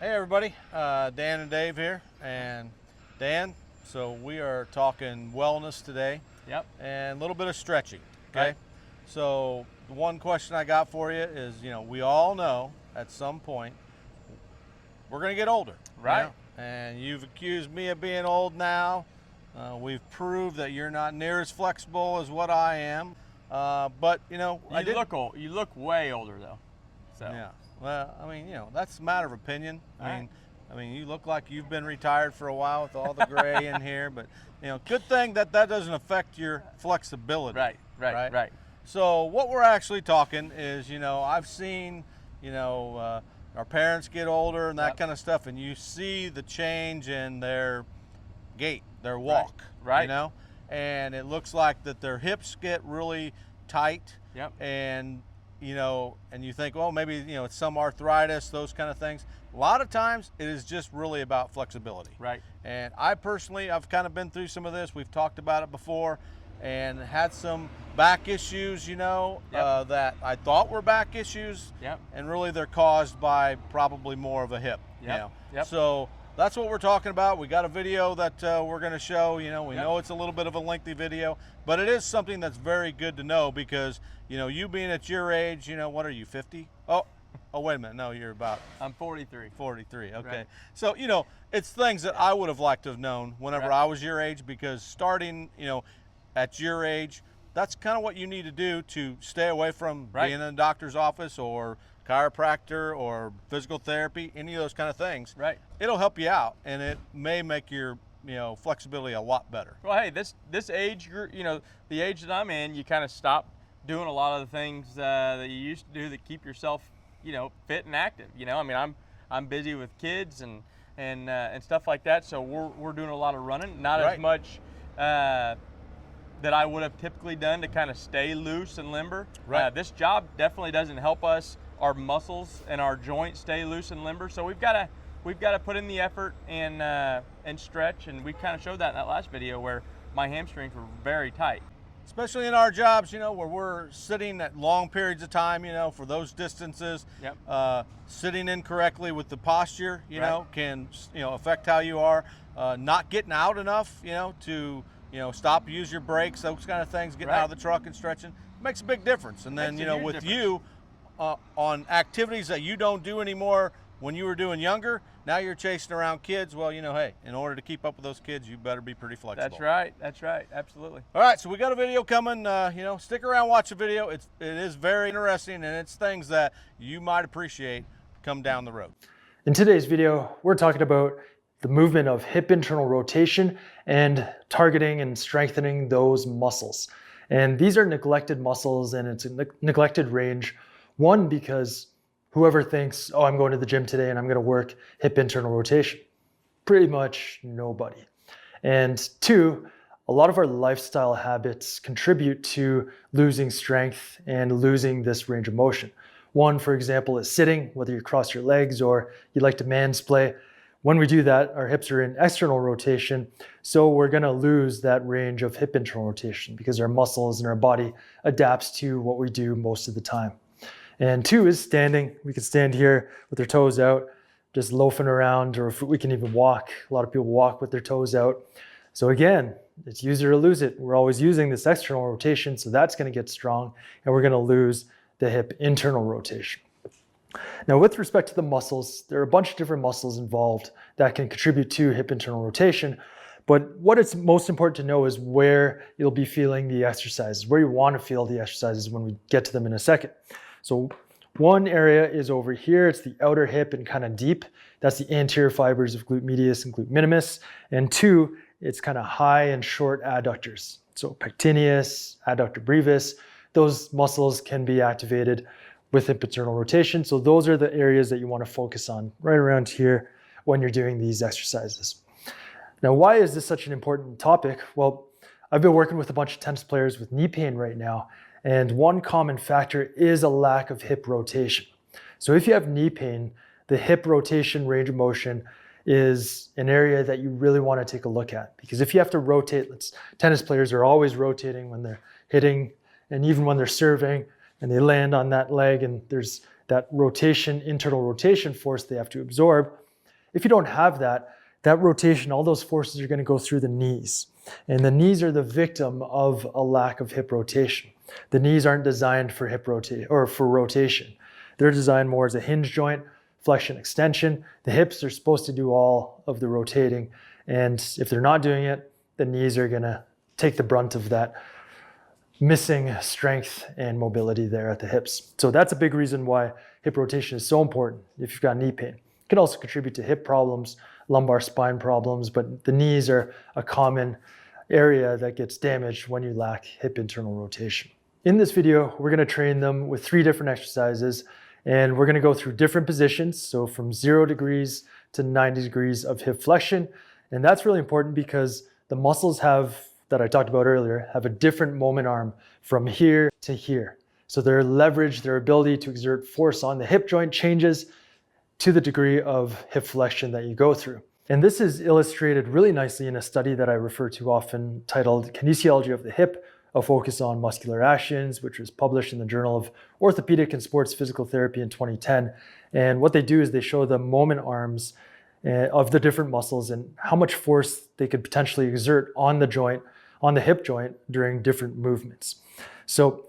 Hey everybody, Dan and Dave here. And Dan, so we are talking wellness today. Yep. And a little bit of stretching, okay? Right. So the one question I got for you is, we all know at some point we're gonna get older. Right. And you've accused me of being old now. We've proved that you're not near as flexible as what I am. But I did look old. You look way older though. So. Yeah. Well, I mean, that's a matter of opinion. Right. I mean, you look like you've been retired for a while with all the gray in here, but good thing that doesn't affect your flexibility. Right. So what we're actually talking is, I've seen, our parents get older and that Yep. kind of stuff, and you see the change in their gait, their walk. Right. And it looks like that their hips get really tight. Yep. And and you think, well, maybe, it's some arthritis, those kind of things. A lot of times it is just really about flexibility. Right. And I've kind of been through some of this. We've talked about it before and had some back issues, Yep. that I thought were back issues. Yep. And really they're caused by probably more of a hip. Yep. So that's what we're talking about. We got a video that we're going to show. We Yep. know it's a little bit of a lengthy video, but it is something that's very good to know because, you being at your age, what are you, 50? Oh, wait a minute. No, you're about I'm 43. 43. Okay. Right. So, it's things that I would have liked to have known whenever Right. I was your age, because starting, at your age, that's kind of what you need to do to stay away from Right. being in a doctor's office or chiropractor or physical therapy, any of those kind of things. Right. It'll help you out, and it may make your flexibility a lot better. Well, hey, this age group, the age that I'm in, you kind of stop doing a lot of the things that you used to do that keep yourself, fit and active. I mean, I'm busy with kids and stuff like that, so we're doing a lot of running, not Right. as much that I would have typically done to kind of stay loose and limber. Right. This job definitely doesn't help us, our muscles and our joints stay loose and limber. So we've got to put in the effort and stretch, and we kind of showed that in that last video where my hamstrings were very tight. Especially in our jobs, where we're sitting at long periods of time, for those distances. Yep. Sitting incorrectly with the posture, Right. can, affect how you are. Not getting out enough, to, stop, use your brakes, those kind of things, getting out of the truck and stretching makes a big difference. And then, Makes a huge with difference. you, on activities that you don't do anymore when you were doing younger, now you're chasing around kids. Well, hey, in order to keep up with those kids, you better be pretty flexible. That's right, absolutely. All right, so we got a video coming. Stick around, watch the video. It is very interesting, and it's things that you might appreciate come down the road. In today's video, we're talking about the movement of hip internal rotation and targeting and strengthening those muscles. And these are neglected muscles, and it's a neglected range. One, because whoever thinks, oh, I'm going to the gym today and I'm going to work hip internal rotation. Pretty much nobody. And two, a lot of our lifestyle habits contribute to losing strength and losing this range of motion. One, for example, is sitting, whether you cross your legs or you like to mansplay. When we do that, our hips are in external rotation, so we're going to lose that range of hip internal rotation because our muscles and our body adapts to what we do most of the time. And two is standing. We can stand here with our toes out, just loafing around, or if we can even walk. A lot of people walk with their toes out. So again, it's use it or lose it. We're always using this external rotation, so that's going to get strong, and we're going to lose the hip internal rotation. Now, with respect to the muscles, there are a bunch of different muscles involved that can contribute to hip internal rotation. But what it's most important to know is where you'll be feeling the exercises, where you want to feel the exercises when we get to them in a second. So one area is over here. It's the outer hip and kind of deep. That's the anterior fibers of glute medius and glute minimus. And two, it's kind of high and short adductors. So pectineus, adductor brevis, those muscles can be activated with hip internal rotation. So those are the areas that you want to focus on right around here when you're doing these exercises. Now, why is this such an important topic? Well, I've been working with a bunch of tennis players with knee pain right now, and one common factor is a lack of hip rotation. So if you have knee pain, the hip rotation range of motion is an area that you really want to take a look at, because if you have to rotate, tennis players are always rotating when they're hitting and even when they're serving, and they land on that leg and there's that rotation, internal rotation force they have to absorb. If you don't have that, that rotation, all those forces are going to go through the knees. And the knees are the victim of a lack of hip rotation. The knees aren't designed for hip rotation or for rotation. They're designed more as a hinge joint, flexion, extension. The hips are supposed to do all of the rotating. And if they're not doing it, the knees are going to take the brunt of that missing strength and mobility there at the hips. So that's a big reason why hip rotation is so important if you've got knee pain. It can also contribute to hip problems, lumbar spine problems, but the knees are a common area that gets damaged when you lack hip internal rotation. In this video, we're going to train them with 3 different exercises, and we're going to go through different positions. So from 0 degrees to 90 degrees of hip flexion. And that's really important because the muscles that I talked about earlier, have a different moment arm from here to here. So their leverage, their ability to exert force on the hip joint changes to the degree of hip flexion that you go through. And this is illustrated really nicely in a study that I refer to often titled Kinesiology of the Hip, a Focus on Muscular Actions, which was published in the Journal of Orthopedic and Sports Physical Therapy in 2010. And what they do is they show the moment arms of the different muscles and how much force they could potentially exert on the joint, on the hip joint during different movements. So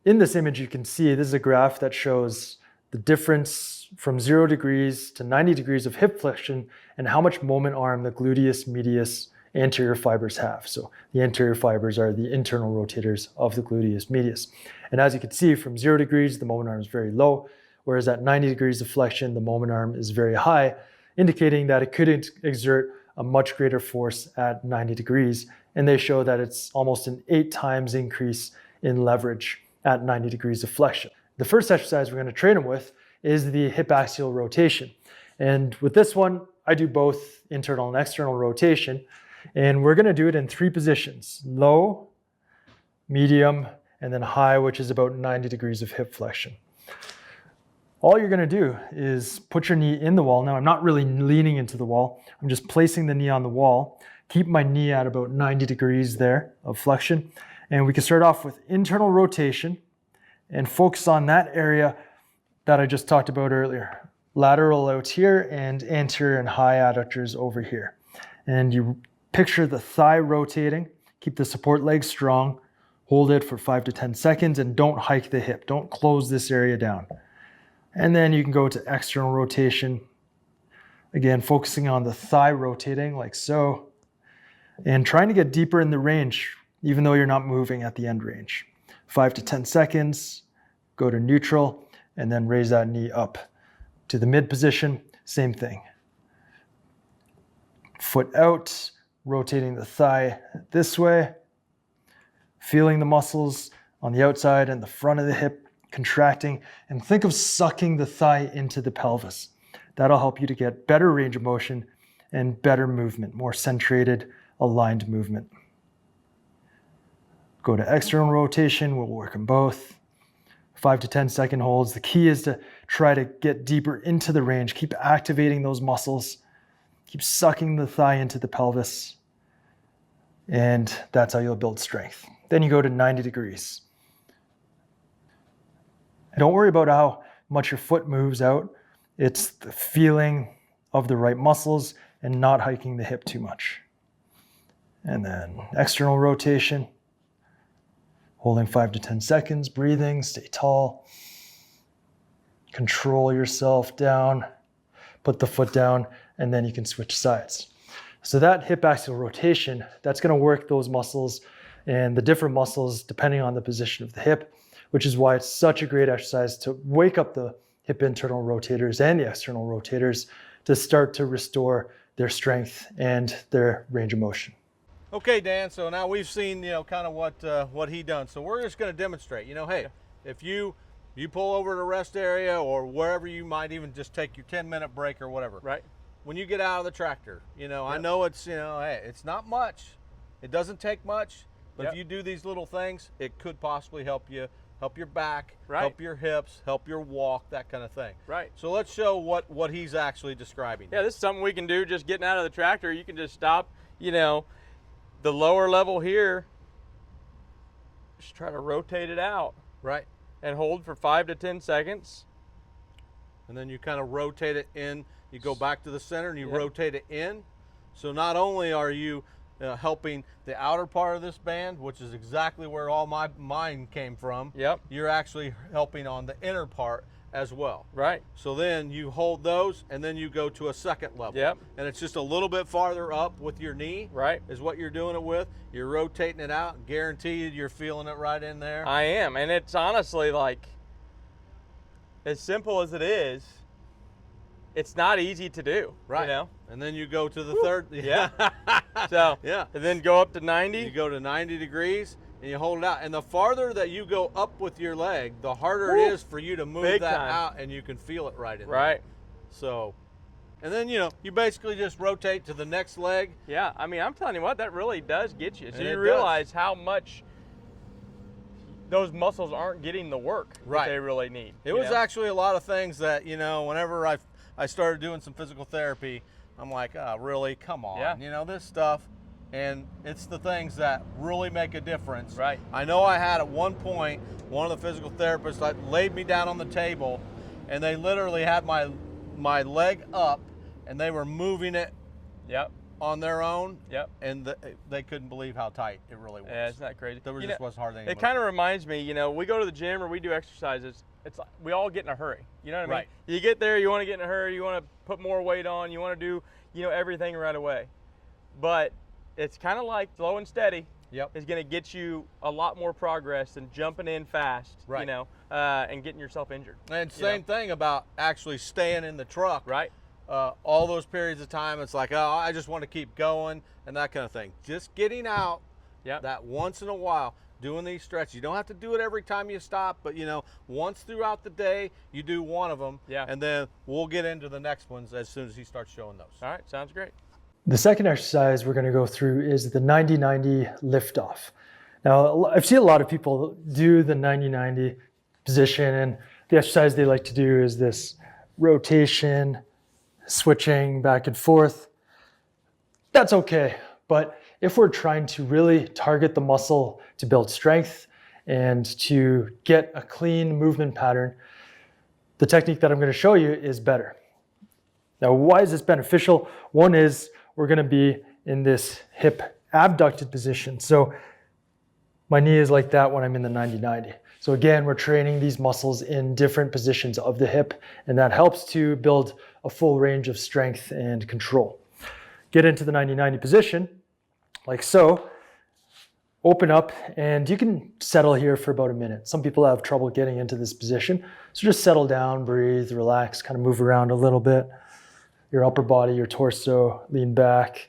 in this image, you can see this is a graph that shows the difference from 0 degrees to 90 degrees of hip flexion and how much moment arm the gluteus medius anterior fibers have. So the anterior fibers are the internal rotators of the gluteus medius. And as you can see, from 0 degrees, the moment arm is very low, whereas at 90 degrees of flexion, the moment arm is very high, indicating that it could exert a much greater force at 90 degrees. And they show that it's almost an 8 times increase in leverage at 90 degrees of flexion. The first exercise we're going to train them with is the hip axial rotation. And with this one, I do both internal and external rotation. And we're going to do it in 3 positions: low, medium, and then high, which is about 90 degrees of hip flexion. All you're going to do is put your knee in the wall. Now, I'm not really leaning into the wall. I'm just placing the knee on the wall. Keep my knee at about 90 degrees there of flexion. And we can start off with internal rotation and focus on that area that I just talked about earlier. Lateral out here and anterior and high adductors over here. And you picture the thigh rotating. Keep the support leg strong. Hold it for 5 to 10 seconds and don't hike the hip. Don't close this area down. And then you can go to external rotation. Again, focusing on the thigh rotating like so. And trying to get deeper in the range, even though you're not moving at the end range. 5 to 10 seconds, go to neutral, and then raise that knee up to the mid position. Same thing. Foot out, rotating the thigh this way, feeling the muscles on the outside and the front of the hip contracting, and think of sucking the thigh into the pelvis. That'll help you to get better range of motion and better movement, more centrated, aligned movement. Go to external rotation, we'll work on both. 5 to 10 second holds. The key is to try to get deeper into the range. Keep activating those muscles. Keep sucking the thigh into the pelvis. And that's how you'll build strength. Then you go to 90 degrees. Don't worry about how much your foot moves out. It's the feeling of the right muscles and not hiking the hip too much. And then external rotation. Holding 5 to 10 seconds, breathing, stay tall. Control yourself down. Put the foot down, and then you can switch sides. So that hip axial rotation, that's going to work those muscles and the different muscles depending on the position of the hip, which is why it's such a great exercise to wake up the hip internal rotators and the external rotators to start to restore their strength and their range of motion. Okay, Dan, so now we've seen, kind of what he done. So we're just going to demonstrate, hey, if you pull over to the rest area or wherever, you might even just take your 10-minute break or whatever. Right. When you get out of the tractor, I know it's, hey, it's not much. It doesn't take much, but if you do these little things, it could possibly help you, help your back, help your hips, help your walk, that kind of thing. Right. So let's show what he's actually describing. Yeah, this is something we can do just getting out of the tractor. You can just stop, the lower level here, just try to rotate it out. Right. And hold for 5 to 10 seconds. And then you kind of rotate it in you go back to the center and you rotate it in. So not only are you helping the outer part of this band, which is exactly where all mine came from. Yep. You're actually helping on the inner part as well. Right. So then you hold those and then you go to a second level. Yep. And it's just a little bit farther up with your knee. Right. Is what you're doing it with. You're rotating it out. Guaranteed you're feeling it right in there. I am. And it's honestly like, as simple as it is, it's not easy to do. Right. You know? And then you go to the third. Yeah. So, yeah. And then go up to 90. You go to 90 degrees. And you hold it out, and the farther that you go up with your leg, the harder it is for you to move Big that time. out, and you can feel it right in Right. there. So, and then you basically just rotate to the next leg. Yeah, I mean, I'm telling you what, that really does get you. So And you it realize how much those muscles aren't getting the work Right. that they really need. It was actually a lot of things that whenever I started doing some physical therapy, I'm like, oh, really? Come on, Yeah. This stuff. And it's the things that really make a difference. Right. I know I had at one point, one of the physical therapists laid me down on the table, and they literally had my leg up, and they were moving it Yep. on their own. Yep. And they couldn't believe how tight it really was. Yeah, it's not crazy. There just wasn't hardly any It kind of reminds me, we go to the gym or we do exercises. It's like we all get in a hurry. You know what I mean? Right. You get there, you want to get in a hurry, you want to put more weight on, you want to do, everything right away. But it's kind of like slow and steady. Yep. Is going to get you a lot more progress than jumping in fast. Right. And getting yourself injured. And same thing about actually staying in the truck. Right. All those periods of time, it's like, oh, I just want to keep going and that kind of thing. Just getting out. Yep. That once in a while, doing these stretches. You don't have to do it every time you stop, but once throughout the day, you do one of them. Yeah. And then we'll get into the next ones as soon as he starts showing those. All right. Sounds great. The second exercise we're going to go through is the 90-90 lift off. Now, I've seen a lot of people do the 90-90 position, and the exercise they like to do is this rotation, switching back and forth. That's okay, but if we're trying to really target the muscle to build strength and to get a clean movement pattern, the technique that I'm going to show you is better. Now, why is this beneficial? One is we're going to be in this hip abducted position. So my knee is like that when I'm in the 90-90. So again, we're training these muscles in different positions of the hip, and that helps to build a full range of strength and control. Get into the 90-90 position, like so. Open up, and you can settle here for about a minute. Some people have trouble getting into this position. So just settle down, breathe, relax, kind of move around a little bit. Your upper body, your torso, lean back.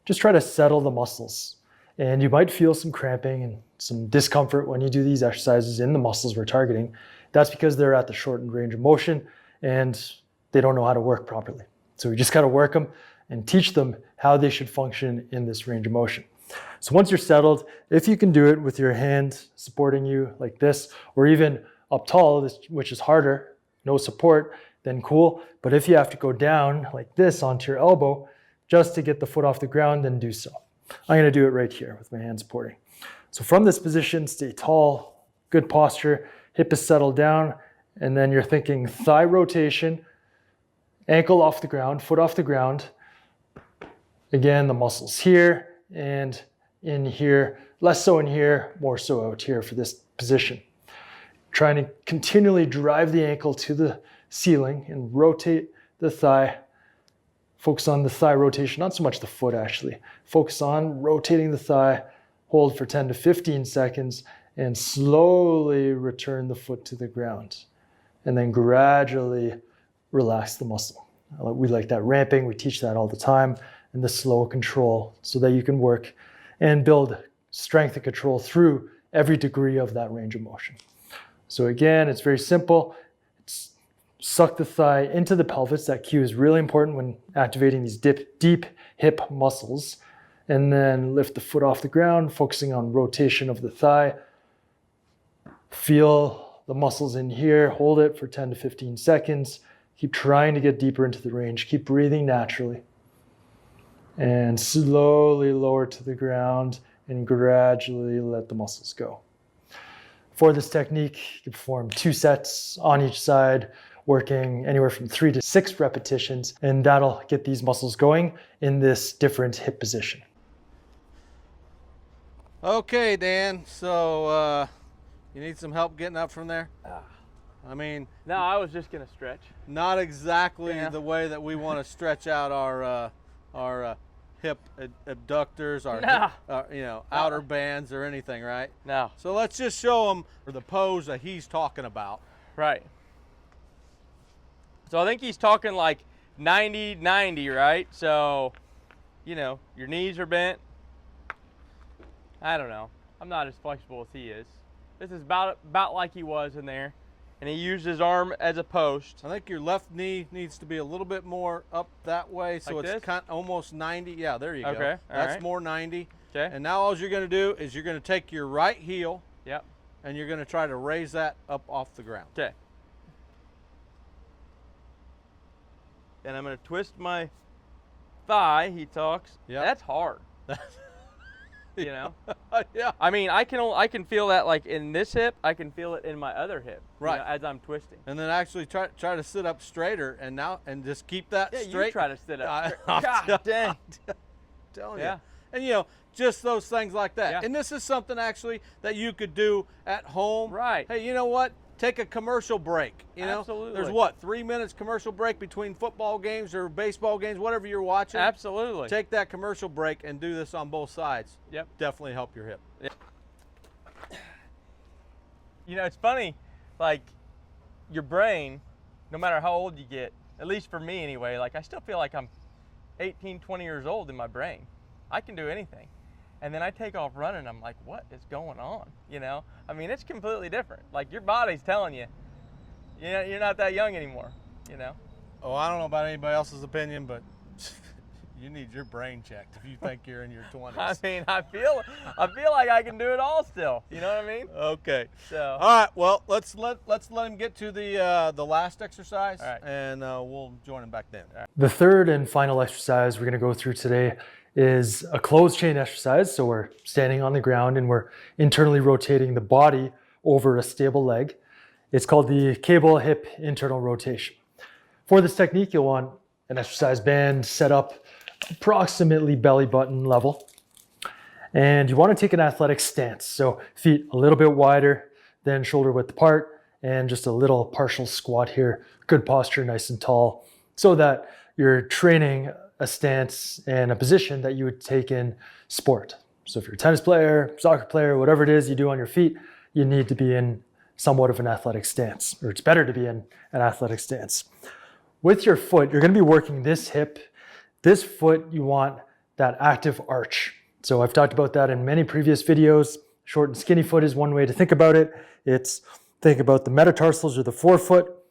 Just try to settle the muscles. And you might feel some cramping and some discomfort when you do these exercises in the muscles we're targeting. That's because they're at the shortened range of motion and they don't know how to work properly. So we just got to work them and teach them how they should function in this range of motion. So once you're settled, if you can do it with your hand supporting you like this, or even up tall, which is harder, no support, then cool. But if you have to go down like this onto your elbow just to get the foot off the ground, then do so. I'm going to do it right here with my hand supporting. So from this position, stay tall, good posture, hip is settled down, and then you're thinking thigh rotation, ankle off the ground, foot off the ground. Again, the muscles here and in here, less so in here, more so out here for this position. Trying to continually drive the ankle to the ceiling and rotate the thigh. Focus on the thigh rotation, not so much the foot actually. Focus on rotating the thigh, hold for 10 to 15 seconds, and slowly return the foot to the ground. And then gradually relax the muscle. We like that ramping, we teach that all the time, and the slow control so that you can work and build strength and control through every degree of that range of motion. So again, it's very simple. Suck the thigh into the pelvis. That cue is really important when activating these deep hip muscles. And then lift the foot off the ground, focusing on rotation of the thigh. Feel the muscles in here. Hold it for 10 to 15 seconds. Keep trying to get deeper into the range. Keep breathing naturally. And slowly lower to the ground and gradually let the muscles go. For this technique, you can perform 2 sets on each side, working anywhere from 3 to 6 repetitions, and that'll get these muscles going in this different hip position. Okay, Dan, so you need some help getting up from there? I mean, No, I was just gonna stretch. not exactly Yeah. the way that we want to stretch out our hip abductors, our No. outer bands or anything, right? No. So let's just show them the pose that he's talking about. Right. So I think he's talking like 90-90, right? So, your knees are bent. I don't know. I'm not as flexible as he is. This is about like he was in there. And he used his arm as a post. I think your left knee needs to be a little bit more up that way, so Like it's this? kind of almost 90. Yeah, there you go. Okay, all That's right. more 90. Okay. And now all you're going to do is you're going to take your right heel Yep. and you're going to try to raise that up off the ground. Okay. And I'm going to twist my thigh, he talks. Yep. That's hard. Yeah. I mean, I can feel that like in this hip, I can feel it in my other hip. Right. As I'm twisting. And then actually try to sit up straighter and just keep that Yeah, straight. you try to sit up. I'm God dang. telling Yeah. you. And just those things like that. Yeah. And this is something actually that you could do at home. Right. Hey, you know what? Take a commercial break. Absolutely. There's what, 3 minutes commercial break between football games or baseball games, whatever you're watching. Absolutely. Take that commercial break and do this on both sides. Yep. Definitely help your hip. It's funny, like your brain, no matter how old you get, at least for me anyway, like I still feel like I'm 18, 20 years old in my brain. I can do anything. And then I take off running, I'm like, what is going on? I mean, it's completely different. Like your body's telling you, you're not that young anymore, Oh, I don't know about anybody else's opinion, but you need your brain checked if you think you're in your 20s. I mean, I feel like I can do it all still. You know what I mean? Okay. So. All right. Well, let's let him get to the last exercise, All right. and we'll join him back then. The third and final exercise we're going to go through today is a closed chain exercise. So we're standing on the ground and we're internally rotating the body over a stable leg. It's called the cable hip internal rotation. For this technique, you'll want an exercise band set up approximately belly button level. And you want to take an athletic stance. So feet a little bit wider than shoulder width apart, and just a little partial squat here. Good posture, nice and tall, so that you're training a stance and a position that you would take in sport. So if you're a tennis player, soccer player, whatever it is you do on your feet, you need to be in somewhat of an athletic stance, or it's better to be in an athletic stance. With your foot, you're going to be working this hip. This foot, you want that active arch. So I've talked about that in many previous videos. Short and skinny foot is one way to think about it. Think about the metatarsals or the forefoot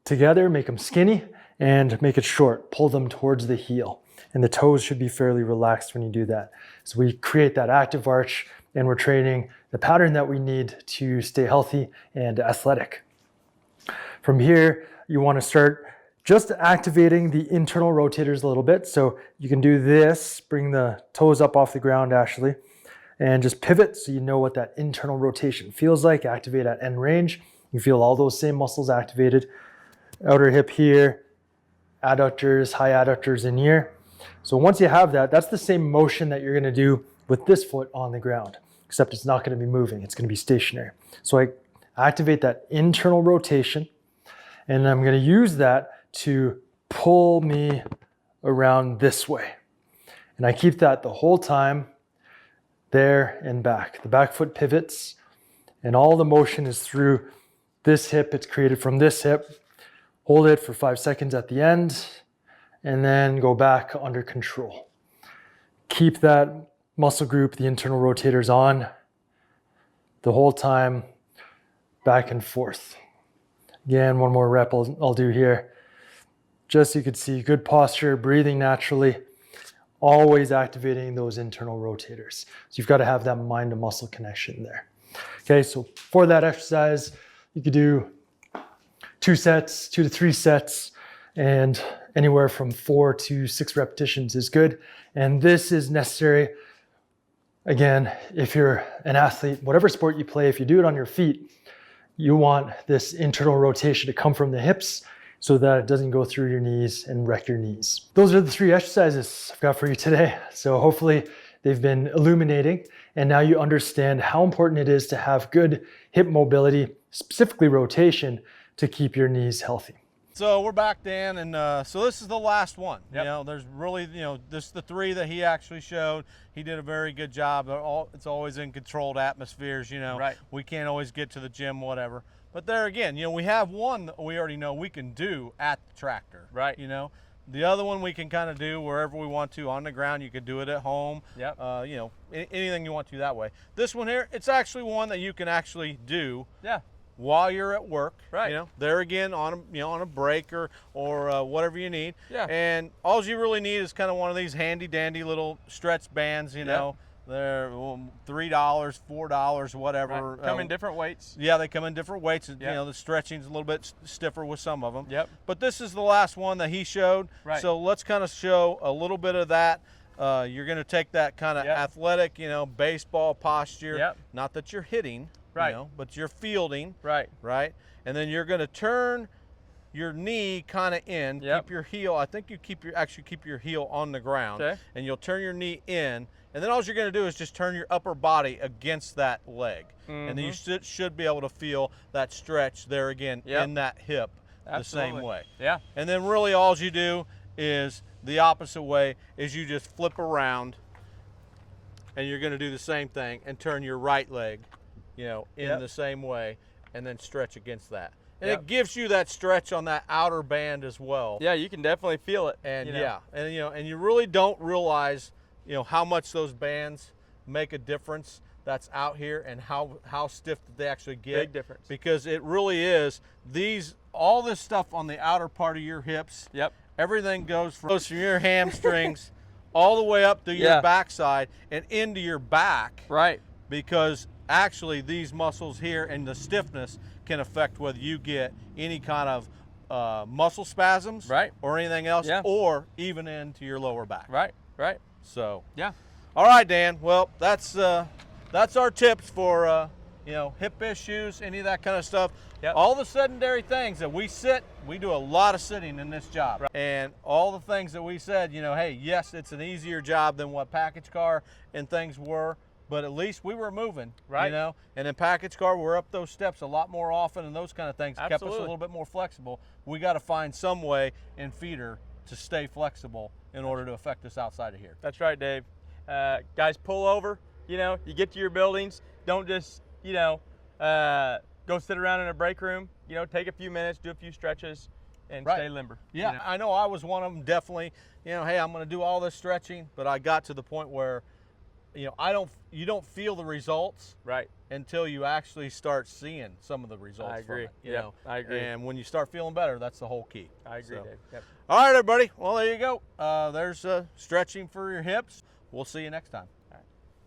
together, make them skinny, and make it short. Pull them towards the heel. And the toes should be fairly relaxed when you do that. So we create that active arch, and we're training the pattern that we need to stay healthy and athletic. From here, you want to start just activating the internal rotators a little bit. So you can do this, bring the toes up off the ground, Ashley, and just pivot so you know what that internal rotation feels like. Activate at end range. You feel all those same muscles activated. Outer hip here, adductors, high adductors in here. So once you have that, that's the same motion that you're going to do with this foot on the ground, except it's not going to be moving. It's going to be stationary. So I activate that internal rotation, and I'm going to use that to pull me around this way. And I keep that the whole time, there and back. The back foot pivots, and all the motion is through this hip. It's created from this hip. Hold it for 5 seconds at the end, and then go back under control. Keep that muscle group, the internal rotators, on the whole time, back and forth. Again, one more rep I'll do here. Just so you can see, good posture, breathing naturally, always activating those internal rotators. So you've got to have that mind to muscle connection there. Okay, so for that exercise, you could do 2 to 3 sets, and anywhere from 4 to 6 repetitions is good. And this is necessary, again, if you're an athlete, whatever sport you play, if you do it on your feet, you want this internal rotation to come from the hips so that it doesn't go through your knees and wreck your knees. Those are the 3 exercises I've got for you today. So hopefully they've been illuminating, and now you understand how important it is to have good hip mobility, specifically rotation, to keep your knees healthy. So we're back, Dan, and so this is the last one. Yep. You know, there's really, this is the 3 that he actually showed. He did a very good job. It's always in controlled atmospheres, Right. We can't always get to the gym, whatever. But there again, we have one that we already know we can do at the tractor. Right. The other one we can kind of do wherever we want to on the ground. You could do it at home. Yep. Anything you want to that way. This one here, it's actually one that you can actually do. Yeah. While you're at work, Right. There again on a break or whatever you need. Yeah. And all you really need is kind of one of these handy dandy little stretch bands. Yeah. They're $3, $4, whatever. Right. Come in different weights. Yeah, they come in different weights. Yeah. The stretching's a little bit stiffer with some of them. Yep. But this is the last one that he showed. Right. So let's kind of show a little bit of that. You're going to take that kind of Yep. athletic, baseball posture. Yep. Not that you're hitting. Right. But you're fielding. Right. Right. And then you're going to turn your knee kind of in. Yep. Keep your heel. I think you keep your heel on the ground. Okay. And you'll turn your knee in. And then all you're going to do is just turn your upper body against that leg. And then you should be able to feel that stretch there again Yep. in that hip Absolutely. the same way. Yeah. And then really all you do is the opposite way is you just flip around and you're going to do the same thing and turn your right leg, in Yep. the same way and then stretch against that. And Yep. it gives you that stretch on that outer band as well. Yeah, you can definitely feel it. And and you really don't realize, how much those bands make a difference that's out here and how stiff they actually get. Big difference. Because it really is all this stuff on the outer part of your hips. Yep. Everything goes from your hamstrings all the way up to your Yeah. backside and into your back. Right. Because actually these muscles here and the stiffness can affect whether you get any kind of muscle spasms, Right. or anything else, Yeah. or even into your lower back. Right. Right. So, Yeah. all right, Dan. Well, that's our tips for hip issues, any of that kind of stuff. Yep. All the sedentary things that we do a lot of sitting in this job. Right. And all the things that we said, hey, yes, it's an easier job than what package car and things were, but at least we were moving, Right. And in package car, we're up those steps a lot more often and those kind of things kept us a Absolutely. little bit more flexible. We got to find some way in feeder to stay flexible in order to affect us outside of here. That's right, Dave. Guys, pull over. You get to your buildings. Don't just, go sit around in a break room. Take a few minutes, do a few stretches, and Right. stay limber. Yeah, I know I was one of them, definitely. Hey, I'm going to do all this stretching, but I got to the point where, you don't feel the results Right. until you actually start seeing some of the results. I agree. From it, Yep, I agree. And when you start feeling better, that's the whole key. I agree, So. Dave. Yep. All right, everybody. Well, there you go. There's stretching for your hips. We'll see you next time.